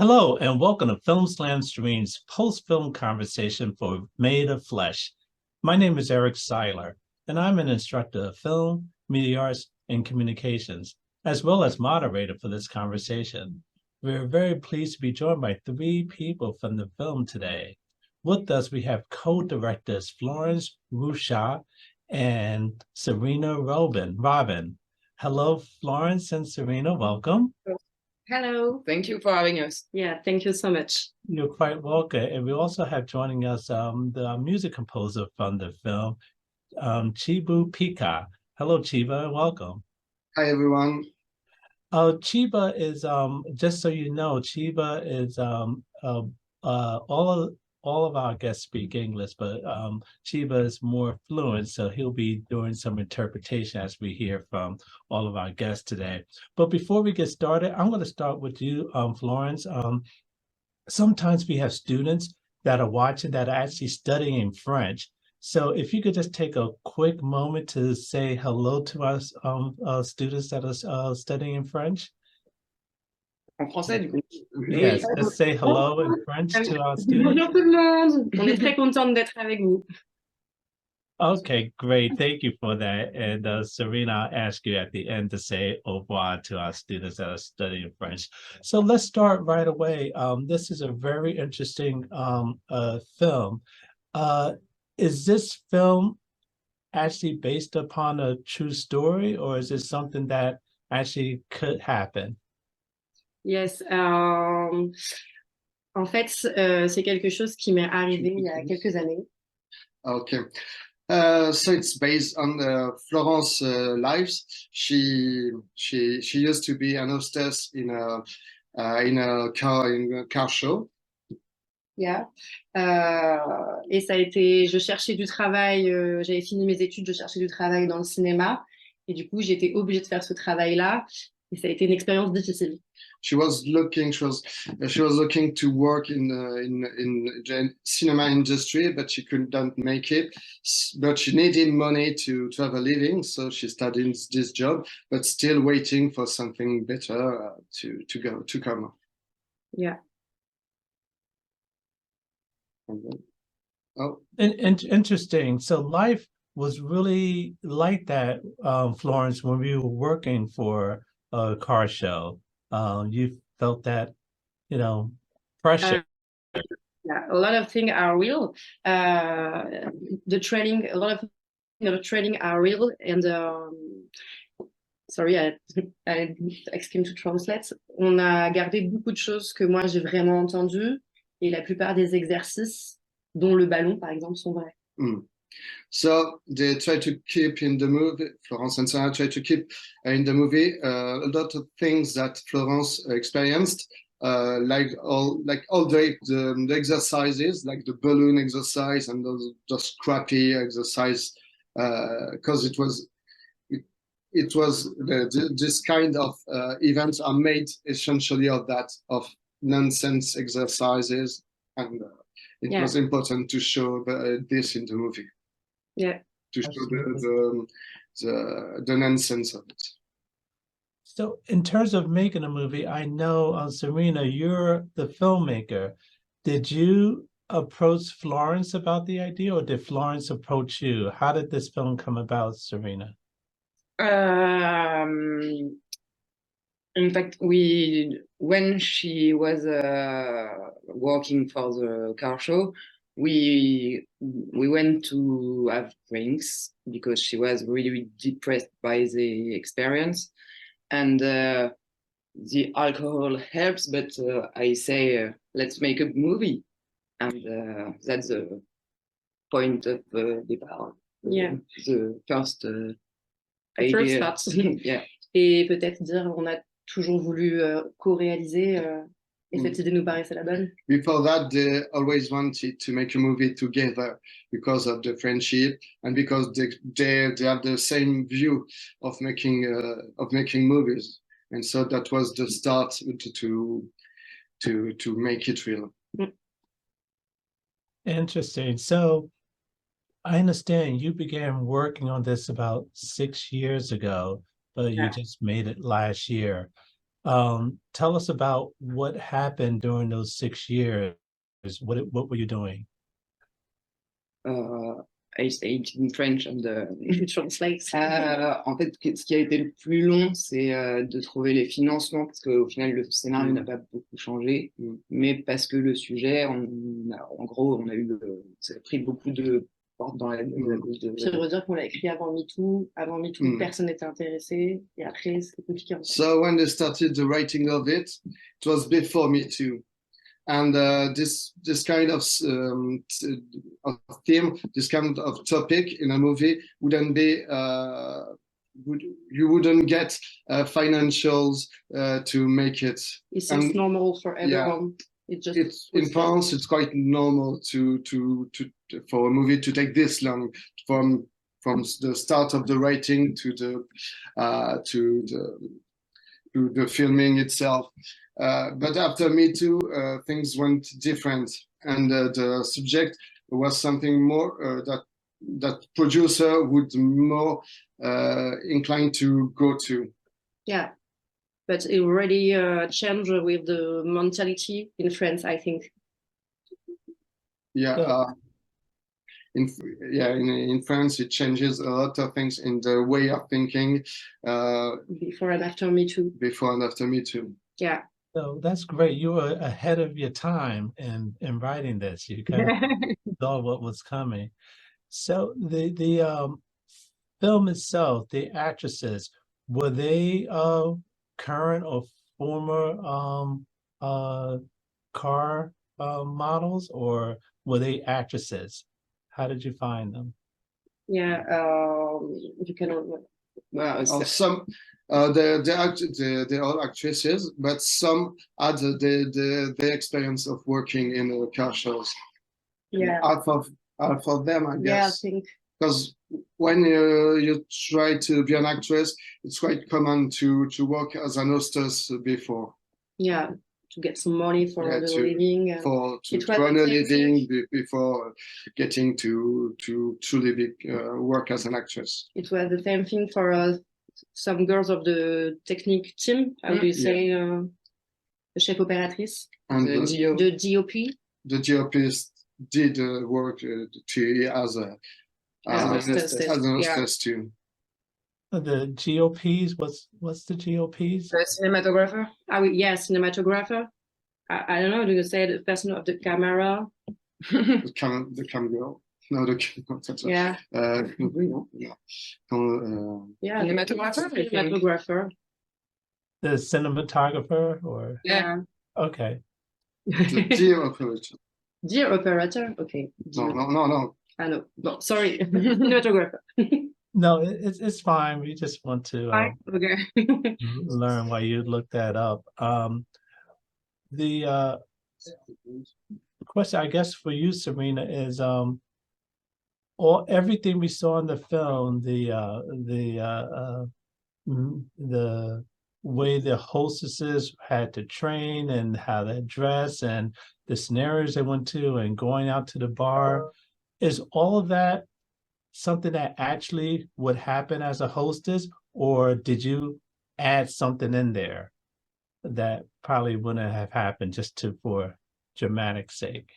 Hello and welcome to Film Slam Stream's post-film conversation for Made of Flesh. My name is Eric Siler, and I'm an instructor of film, media arts, and communications, as well as moderator for this conversation. We're very pleased to be joined by three people from the film today. With us, we have co-directors Florence, Rochat, and Séréna Robin. Hello, Florence and Séréna, welcome. Hello, thank you for having us. Yeah, thank you so much. You're quite welcome. And we also have joining us the music composer from the film, Thibaut Picard. Hello, Chiba, welcome. Hi, everyone. Chiba is, just so you know, Chiba is, all of our guests speak English, but Chiba is more fluent, so he'll be doing some interpretation as we hear from all of our guests today. But before we get started, I'm going to start with you, Florence. Sometimes we have students that are watching that are actually studying French. So if you could just take a quick moment to say hello to us students that are studying French. En français, du coup. Yes, just say hello in French to our students. Bonjour tout le monde. On est très contente d'être avec vous. Okay, great. Thank you for that. And Séréna, I'll ask you at the end to say au revoir to our students that are studying French. So let's start right away. This is a very interesting film. Is this film actually based upon a true story, or is it something that actually could happen? Yes. En fait, c'est quelque chose qui m'est arrivé il y a quelques années. Okay. So it's based on Florence lives. She used to be an hostess in a car show. Yeah. Et ça a été, je cherchais du travail, j'avais fini mes études, je cherchais du travail dans le cinéma, et du coup j'étais obligée de faire ce travail-là, et ça a été une expérience difficile. She was looking to work in the cinema industry, but she couldn't make it. But she needed money to have a living, so she started this job, but still waiting for something better to come. Yeah. Oh, interesting. So life was really like that, Florence, when we were working for a car show. You felt that, pressure. Yeah, a lot of things are real. The training, a lot of training are real. And sorry, I came to translate. On a gardé beaucoup de choses que moi j'ai vraiment entendues, et la plupart des exercices, dont le ballon par exemple, sont vrais. So they try to keep in the movie, Florence and Sarah try to keep in the movie a lot of things that Florence experienced, like all the exercises, like the balloon exercise and those crappy exercise, because it was this kind of events are made essentially of nonsense exercises, and it was important to show this in the movie. Yeah, to show the nonsense of it. So in terms of making a movie, I know, Séréna, you're the filmmaker. Did you approach Florence about the idea, or did Florence approach you? How did this film come about, Séréna? In fact, when she was working for the car show, we went to have drinks because she was really depressed by the experience, and the alcohol helps, but I say let's make a movie, and that's the point of départ. Yeah, the first idea. Yeah. Et peut-être dire on a toujours voulu co-réaliser. Et cette idée nous paraissait la bonne. Before that, they always wanted to make a movie together because of the friendship and because they have the same view of making movies, and so that was the start to make it real. Interesting. So I understand you began working on this about 6 years ago, but you just made it last year. Tell us about what happened during those 6 years. What were you doing? I say it in French and Translate. en fait, ce qui a été le plus long, c'est de trouver les financements, parce qu'au final, le scénario n'a pas beaucoup changé, mais parce que le sujet, en gros, ça a pris beaucoup de portes dans la cause de... Ça veut dire qu'on l'a écrit avant MeToo. Avant MeToo, personne n'était intéressé. Et après, c'est compliqué. So when they started the writing of it, it was before Me Too. And this kind of theme, this kind of topic in a movie wouldn't be you wouldn't get financials to make it. It seems normal for everyone. Yeah, it's in France. It's quite normal to for a movie to take this long from the start of the writing to the filming itself. But after Me Too, things went different, and the subject was something more that producer would more inclined to go to. Yeah, but it already changed with the mentality in France, I think. Yeah. In France, it changes a lot of things in the way of thinking. Before and after Me Too. Before and after Me Too. Yeah. So that's great. You were ahead of your time in writing this. You kind of saw what was coming. So the film itself, the actresses, were they current or former car models, or were they actresses? How did you find them? Yeah, you can. Some they're all actresses, but some had the experience of working in car shows. Yeah. Half of them, I guess. Yeah, I think. Because when you try to be an actress, it's quite common to work as an hostess before. Yeah, to get some money for the living. To earn a living before getting to truly work as an actress. It was the same thing for some girls of the technique team. How do you say the chef opératrice? And the DOP. The DOPs did work as an hostess too. The GOPs, what's the GOPs? The cinematographer? Yeah, cinematographer. I don't know, do you say the person of the camera? The cam girl. No, yeah. Yeah, cinematographer. The cinematographer, or? Yeah. Okay. The dear operator. Dear operator? Okay. No. I know. No, sorry. Cinematographer. No, it's fine. We just want to okay. learn why you looked that up. The question, I guess, for you, Séréna, is everything we saw in the film, the way the hostesses had to train and how they dress and the scenarios they went to and going out to the bar, is all of that something that actually would happen as a hostess, or did you add something in there that probably wouldn't have happened just for dramatic sake?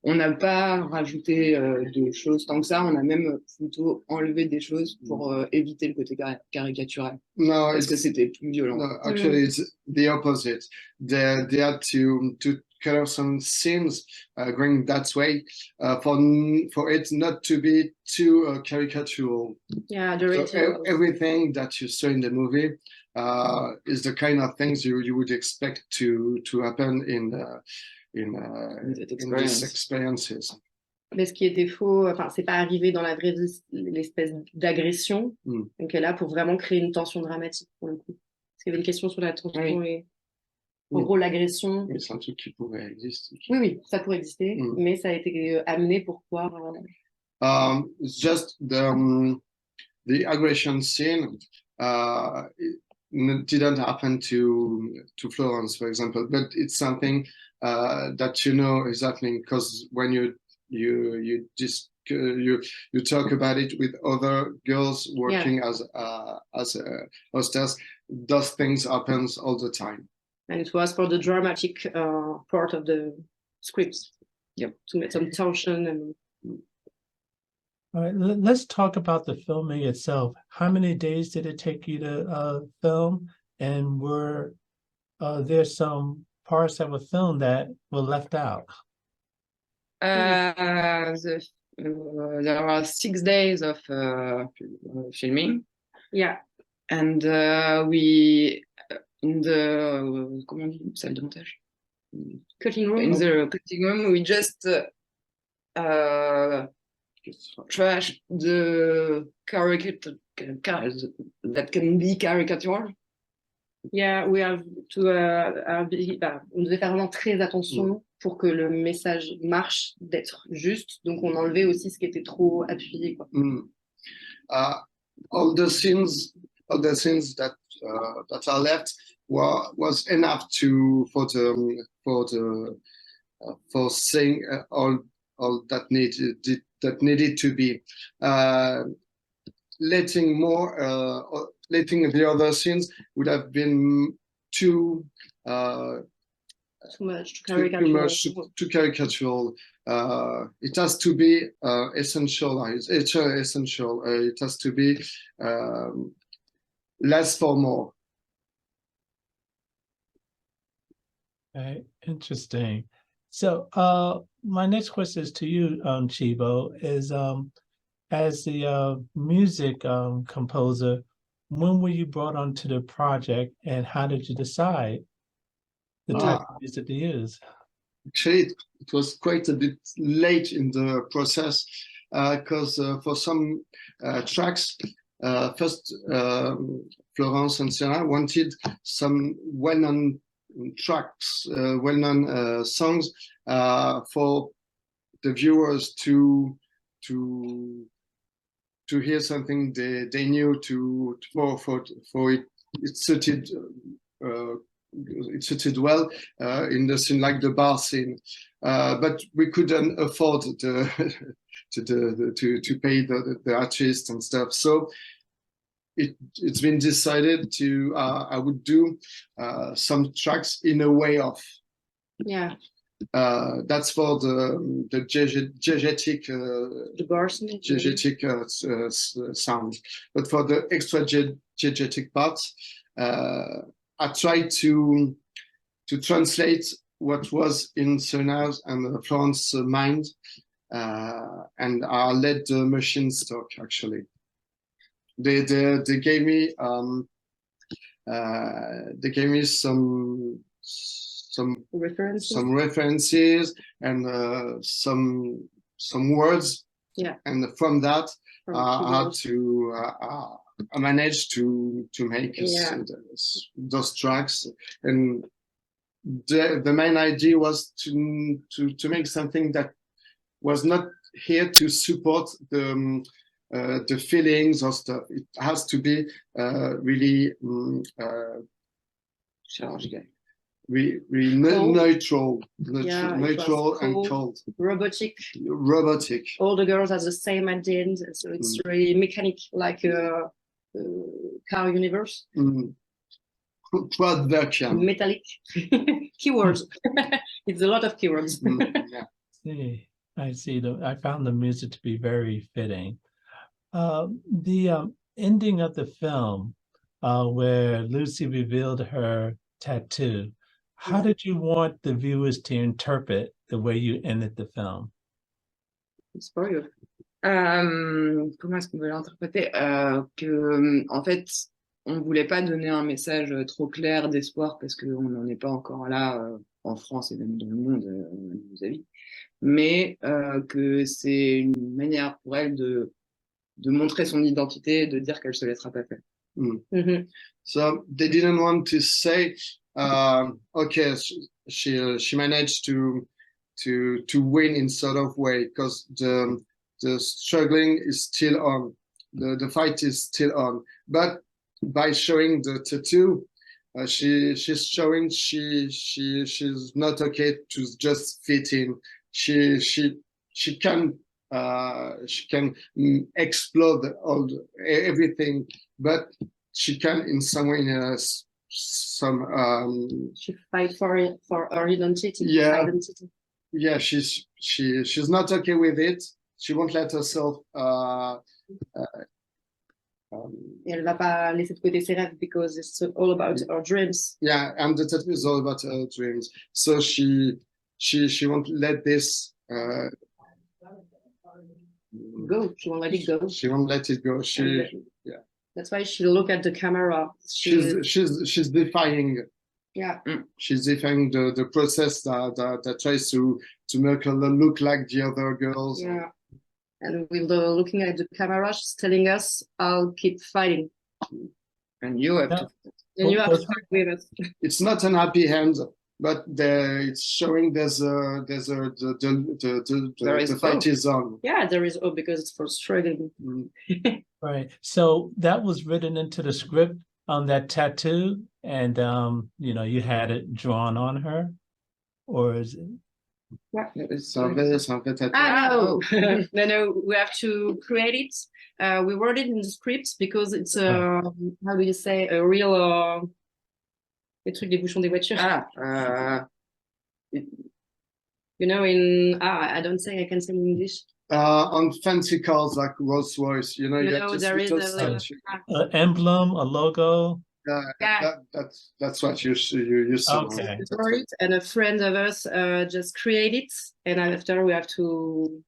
On n'a pas rajouté de choses tant que ça, on a même plutôt enlevé des choses pour éviter le côté caricatural. No, parce que c'était plus violent. No, actually, it's the opposite. They had to cut off some scenes going that way for it not to be too caricatural. Yeah, so everything that you saw in the movie is the kind of things you would expect to happen in these experiences. Mais ce qui était faux, enfin, c'est pas arrivé dans la vraie vie, l'espèce d'agression. Donc là, pour vraiment créer une tension dramatique, pour le coup. Parce qu'il y avait une question sur la tension et... En gros, l'agression... Mais c'est un truc qui pourrait exister. Oui, ça pourrait exister, mais ça a été amené pour pouvoir... It's just the aggression scene didn't happen to Florence, for example, but it's something that you know is happening, because when you you talk about it with other girls working as hostess. Those things happens all the time. And it was for the dramatic part of the script. Yep. To make some tension and. All right, let's talk about the filming itself. How many days did it take you to film? And were there some parts that were filmed that were left out? There are 6 days of filming. Yeah. And we in the comment on dit, salle de montage. Cutting room. In the cutting room, we just trash the caricature that can be caricatural. Yeah, we have to. On devait faire vraiment très attention pour que le message marche, d'être juste. Donc on enlevait aussi ce qui était trop appuyé, quoi. All the scenes that are left was enough for saying all that needed to be. Letting the other scenes would have been too much, too caricatural. It has to be essential. It's essential. It has to be less for more. Okay, interesting. So my next question is to you, Thibaut, is as the music composer, when were you brought onto the project and how did you decide the type of music to use? Actually, it was quite a bit late in the process because for some tracks, first Florence and Séréna wanted some well-known tracks, well-known songs for the viewers to hear something they knew for it suited well in the scene, like the bar scene, but we couldn't afford to pay the artist and stuff. So it's been decided to I would do some tracks in a way of. Yeah. That's for the diegetic sound, but for the extra diegetic parts, I tried to translate what was in Séréna's and Florence's mind, and I let the machines talk. Actually, they gave me some references and some words. Yeah. And from that, I had to I managed to make those tracks, and the main idea was to make something that was not here to support the feelings or stuff. It has to be really neutral and cold. Robotic. All the girls are the same at the end, so it's really mechanic, like a car universe. Metallic. Keywords. It's a lot of keywords. I see. I found the music to be very fitting. The ending of the film, where Lucy revealed her tattoo, how did you want the viewers to interpret the way you ended the film? It's for you. Comment est-ce qu'on veut l'interpréter? En fait, on ne voulait pas donner un message trop clair d'espoir parce qu'on n'en est pas encore là en France et même dans le monde, nos avis. Mais que c'est une manière pour elle de montrer son identité, de dire qu'elle ne se laissera pas faire. So they didn't want to say, okay, she managed to win in sort of way, because the struggling is still on, the fight is still on. But by showing the tattoo, she's showing she's not okay to just fit in. She can she can explode everything, but she can in some way she fight for her identity. Yeah. Identity. Yeah, she's not okay with it. She won't let herself Et elle va pas laisser de côté ses rêves because it's all about her dreams. yeah, and the tattoo is all about her dreams. So she won't let this Go. She won't let it go. she won't let it go. Yeah. That's why she look at the camera. She's defying. Yeah. She's defying the process that tries to make her look like the other girls. Yeah. And with the looking at the camera, she's telling us, "I'll keep fighting." And you have to. And you have to fight with us. It's not an happy end, but it's showing the fight is on. Yeah, there is hope because it's for struggling. Right. So that was written into the script on that tattoo, and you know, you had it drawn on her, or is it? It's a tattoo. No, no, we have to create it. We wrote it in the script because it's how do you say, a real les trucs des bouchons des voitures. You know, I don't say, I can say in English. On fancy cars like Rolls Royce, you know, you have there is an emblem, a logo. That's what you saw. Okay. And a friend of us just created it, and after we have to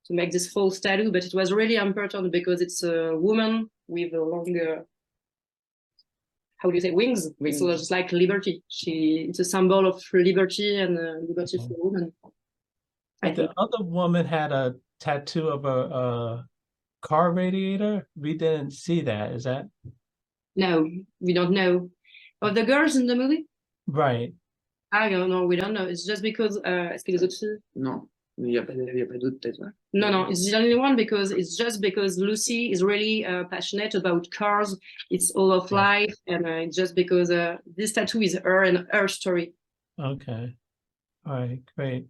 make this false tattoo. But it was really important because it's a woman with a longer, how do you say, wings? So it's like liberty. It's a symbol of liberty and liberty for women. The other woman had a tattoo of a car radiator. We didn't see that. Is that? No, we don't know. Of the girls in the movie? Right. I don't know. We don't know. It's just because. Est-ce que les autres filles? Non, il y a pas d'autres peut-être. No, it's the only one because it's just because Lucy is really passionate about cars. It's all of life, and it's just because this tattoo is her and her story. Okay. All right. Great.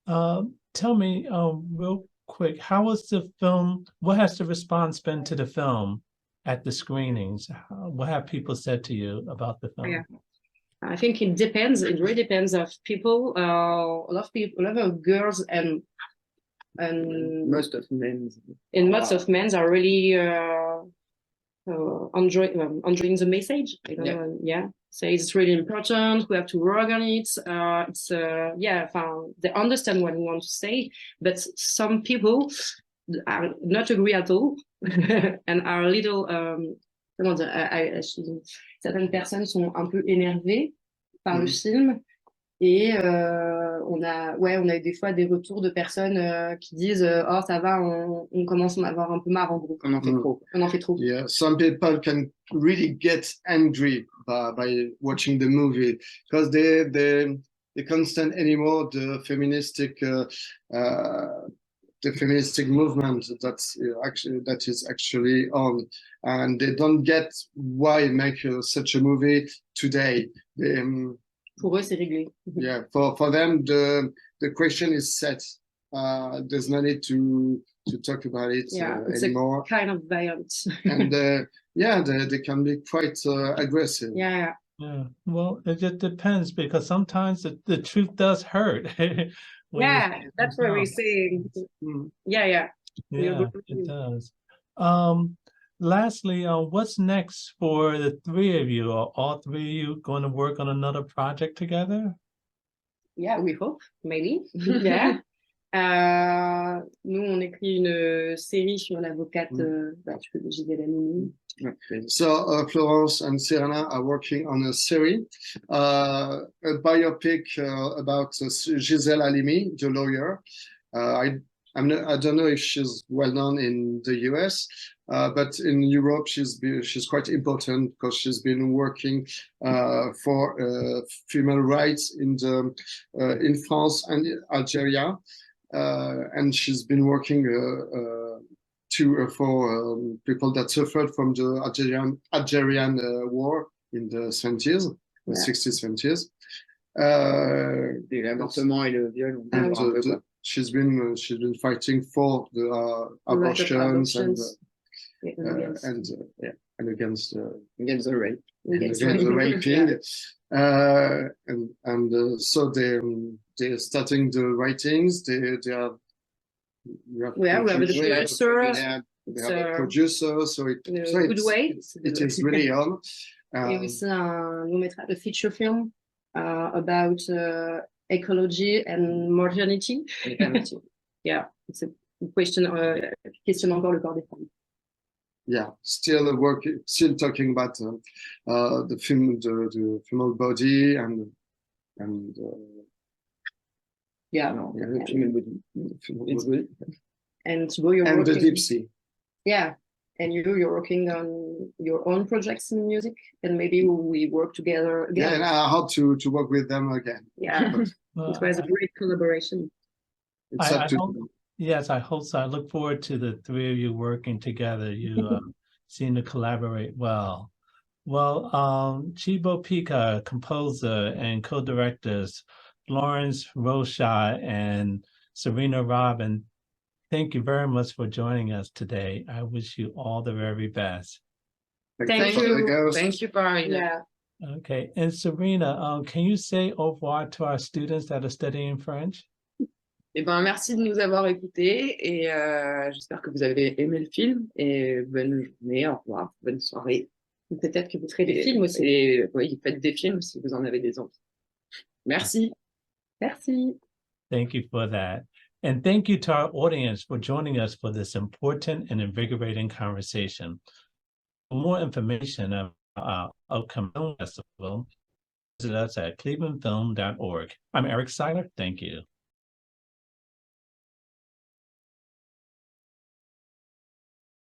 Tell me, real quick, how was the film? What has the response been to the film at the screenings? What have people said to you about the film? Yeah. I think it depends. It really depends of people. A lot of girls and most of men. And most of men are really enjoying the message. So it's really important. We have to work on it. They understand what we want to say, but some people are not agree at all and are a little. Certaines personnes sont un peu énervées par le film et on a eu des fois des retours de personnes qui disent oh ça va, on commence à avoir un peu marre en groupe. On en fait trop. Yeah, some people can really get angry by watching the movie because they can't stand anymore the feministic movement that is actually on, and they don't get why make such a movie today. Pour eux, c'est réglé. Yeah, for them the question is set. There's no need to talk about it anymore. It's a kind of violent. And they can be quite aggressive. Yeah. Well, it just depends because sometimes the truth does hurt. That's what we're saying. Yeah, it does. Lastly, what's next for the three of you? Are all three of you going to work on another project together? Yeah, we hope, maybe. Yeah. Nous, on écrit une série sur l'avocate. Tu peux dire la Mimi. So Florence and Séréna are working on a series, a biopic about Gisèle Halimi, the lawyer. I don't know if she's well known in the US, but in Europe she's quite important because she's been working for female rights in France and Algeria, and she's been working for people that suffered from the Algerian war in the 70s, the 60s, 70s. L'avortement et le viol. she's been fighting for the abortions and against the rape. against the raping. So they're starting the writings. They have we have the producer. They have a producer, so it good way. It is really on. Et aussi un long métrage, a feature film about ecology and modernity. Yeah, it's a question. Questionne encore le corps des femmes. Yeah, still talking about the female body and the female body. It's good. And Thibaut, you're and working, the deep sea. Yeah, and you're working on your own projects in music, and maybe we work together again. Yeah, and I hope to work with them again. Yeah, it was a great collaboration. It's up to Yes, I hope so. I look forward to the three of you working together. You seem to collaborate well. Well, Thibaut, Picard, composer and co-directors, Florence, Rochat, and Séréna Robin, thank you very much for joining us today. I wish you all the very best. Thank you. Thank you, Paris. Yeah. Okay, and Séréna, can you say au revoir to our students that are studying French? Eh ben, merci de nous avoir écoutés et j'espère que vous avez aimé le film et bonne journée, au revoir, bonne soirée. Peut-être que vous ferez des films aussi. Et, oui, faites des films si vous en avez des envies. Merci. Merci. Thank you for that. And thank you to our audience for joining us for this important and invigorating conversation. For more information about our upcoming film festival, visit us at clevelandfilm.org. I'm Eric Siler. Thank you.